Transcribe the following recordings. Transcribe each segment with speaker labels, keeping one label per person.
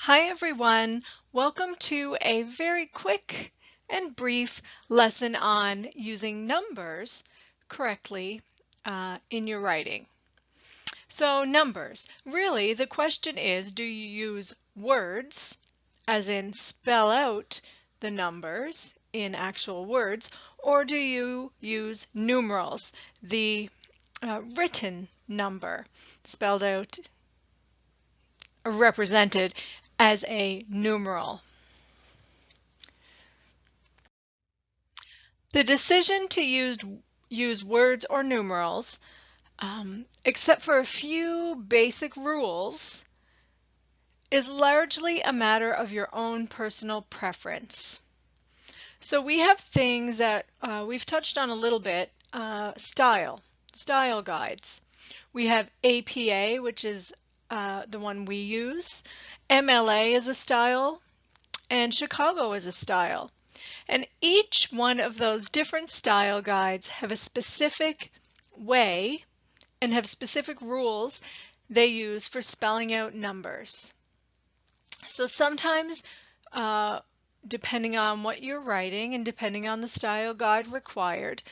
Speaker 1: Hi everyone, welcome to a very quick and brief lesson on using numbers correctly in your writing. So numbers, really the question is, do you use words, as in spell out the numbers in actual words, or do you use numerals, the written number, spelled out represented as a numeral? The decision to use words or numerals, except for a few basic rules, is largely a matter of your own personal preference. So we have things that we've touched on a little bit, style guides. We have APA, which is the one we use. MLA is a style, and Chicago is a style. And each one of those different style guides have a specific way and have specific rules they use for spelling out numbers. So sometimes, depending on what you're writing and depending on the style guide required,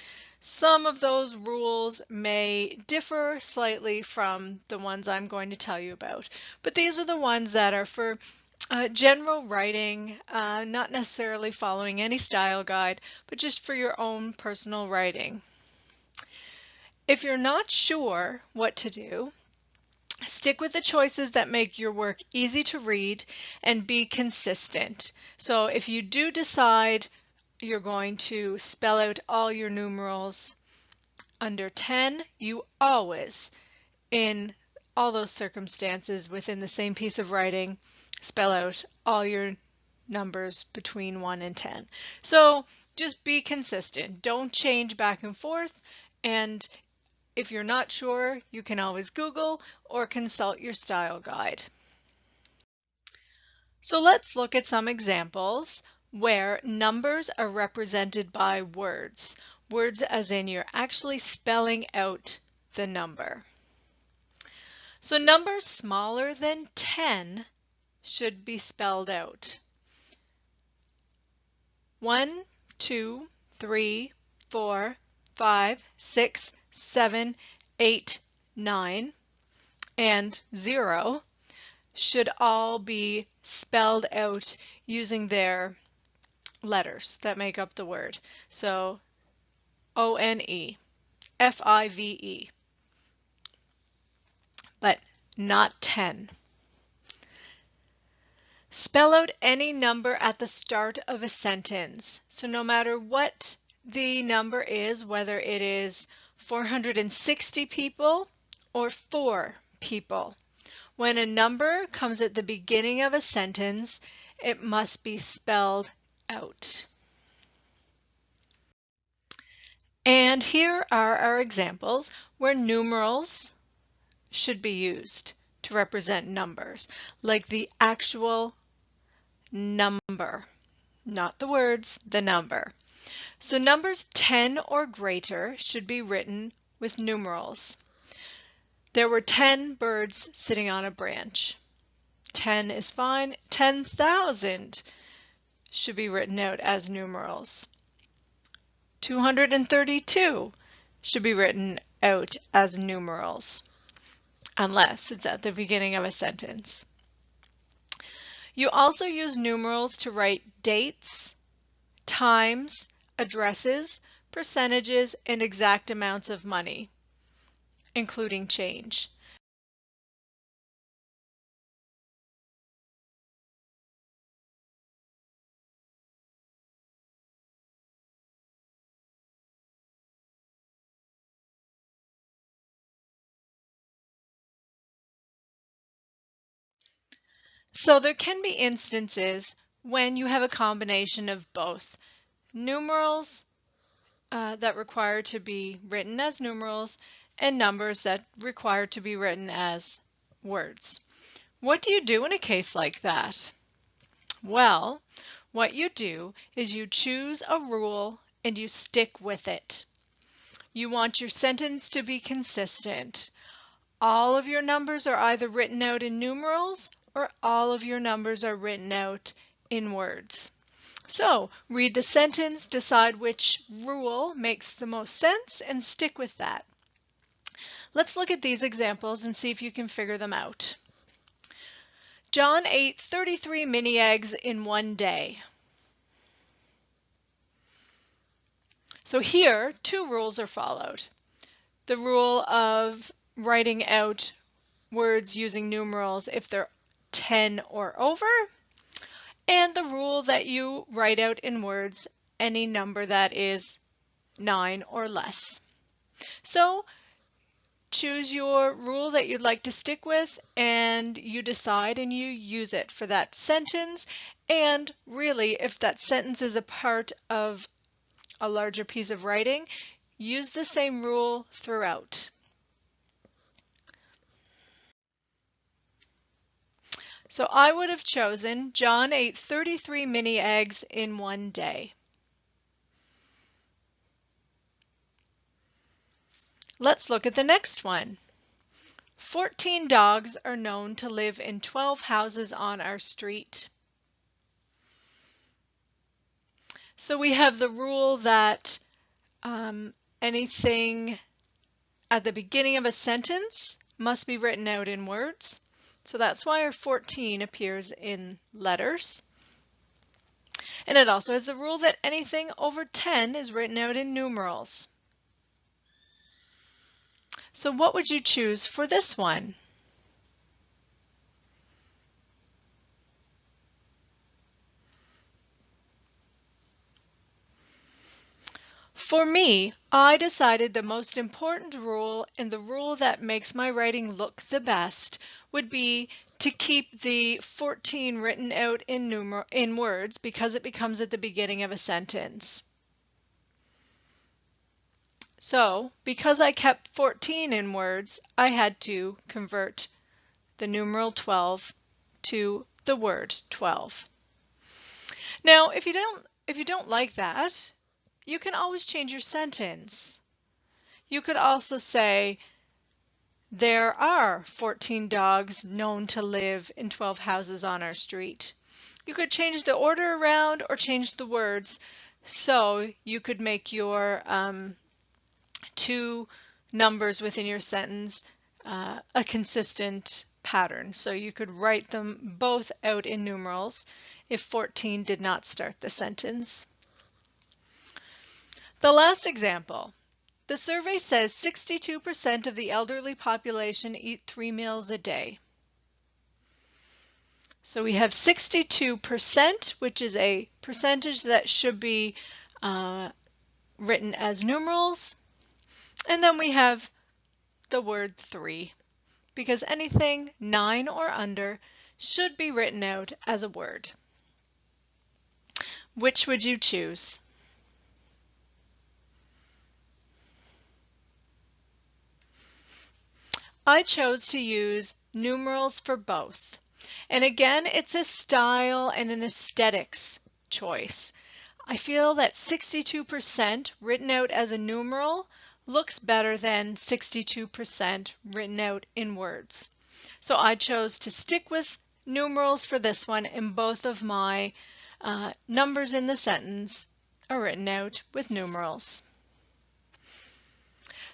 Speaker 1: some of those rules may differ slightly from the ones I'm going to tell you about. But these are the ones that are for general writing, not necessarily following any style guide, but just for your own personal writing. If you're not sure what to do, stick with the choices that make your work easy to read and be consistent. So if you do decide you're going to spell out all your numerals under 10, you always, in all those circumstances within the same piece of writing, spell out all your numbers between 1 and 10. So just be consistent. Don't change back and forth. And if you're not sure, you can always Google or consult your style guide. So let's look at some examples where numbers are represented by words. Words as in you're actually spelling out the number. So numbers smaller than 10 should be spelled out. 1, 2, 3, 4, 5, 6, 7, 8, 9, and 0 should all be spelled out using their letters that make up the word. So O-N-E, F-I-V-E, but not 10. Spell out any number at the start of a sentence. So no matter what the number is, whether it is 460 people or 4 people, when a number comes at the beginning of a sentence, it must be spelled out. And here are our examples where numerals should be used to represent numbers, like the actual number, not the words, the number. So numbers 10 or greater should be written with numerals. There were 10 birds sitting on a branch. 10 is fine. 10,000 should be written out as numerals. 232 should be written out as numerals, unless it's at the beginning of a sentence. You also use numerals to write dates, times, addresses, percentages, and exact amounts of money, including change. So there can be instances when you have a combination of both. Numerals that require to be written as numerals and numbers that require to be written as words. What do you do in a case like that? Well, what you do is you choose a rule and you stick with it. You want your sentence to be consistent. All of your numbers are either written out in numerals or all of your numbers are written out in words. So read the sentence, decide which rule makes the most sense, and stick with that. Let's look at these examples and see if you can figure them out. John ate 33 mini eggs in one day. So here, two rules are followed. The rule of writing out words using numerals if they're 10 or over, and the rule that you write out in words any number that is 9 or less. So choose your rule that you'd like to stick with, and you decide and you use it for that sentence. And really, if that sentence is a part of a larger piece of writing, use the same rule throughout. So I would have chosen John ate 33 mini eggs in one day. Let's look at the next one. 14 dogs are known to live in 12 houses on our street. So we have the rule that anything at the beginning of a sentence must be written out in words. So that's why our 14 appears in letters. And it also has the rule that anything over 10 is written out in numerals. So what would you choose for this one? For me, I decided the most important rule and the rule that makes my writing look the best would be to keep the 14 written out in words because it becomes at the beginning of a sentence. So, because I kept 14 in words, I had to convert the numeral 12 to the word 12. Now, if you don't like that, you can always change your sentence. You could also say, there are 14 dogs known to live in 12 houses on our street. You could change the order around or change the words so you could make your two numbers within your sentence a consistent pattern. So you could write them both out in numerals if 14 did not start the sentence. The last example. The survey says 62% of the elderly population eat 3 meals a day. So we have 62%, which is a percentage that should be written as numerals. And then we have the word 3, because anything 9 or under should be written out as a word. Which would you choose? I chose to use numerals for both. And again, it's a style and an aesthetics choice. I feel that 62% written out as a numeral looks better than 62% written out in words. So I chose to stick with numerals for this one, and both of my numbers in the sentence are written out with numerals.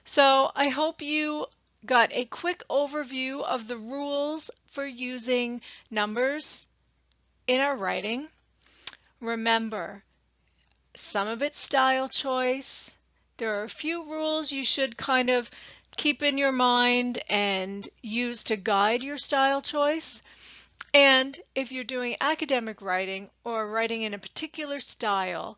Speaker 1: So I hope you got a quick overview of the rules for using numbers in our writing. Remember, some of it's style choice. There are a few rules you should kind of keep in your mind and use to guide your style choice. And if you're doing academic writing or writing in a particular style,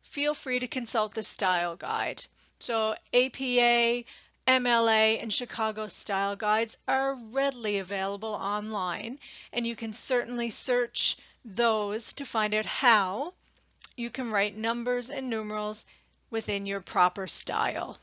Speaker 1: feel free to consult the style guide. So APA, MLA, and Chicago style guides are readily available online, and you can certainly search those to find out how you can write numbers and numerals within your proper style.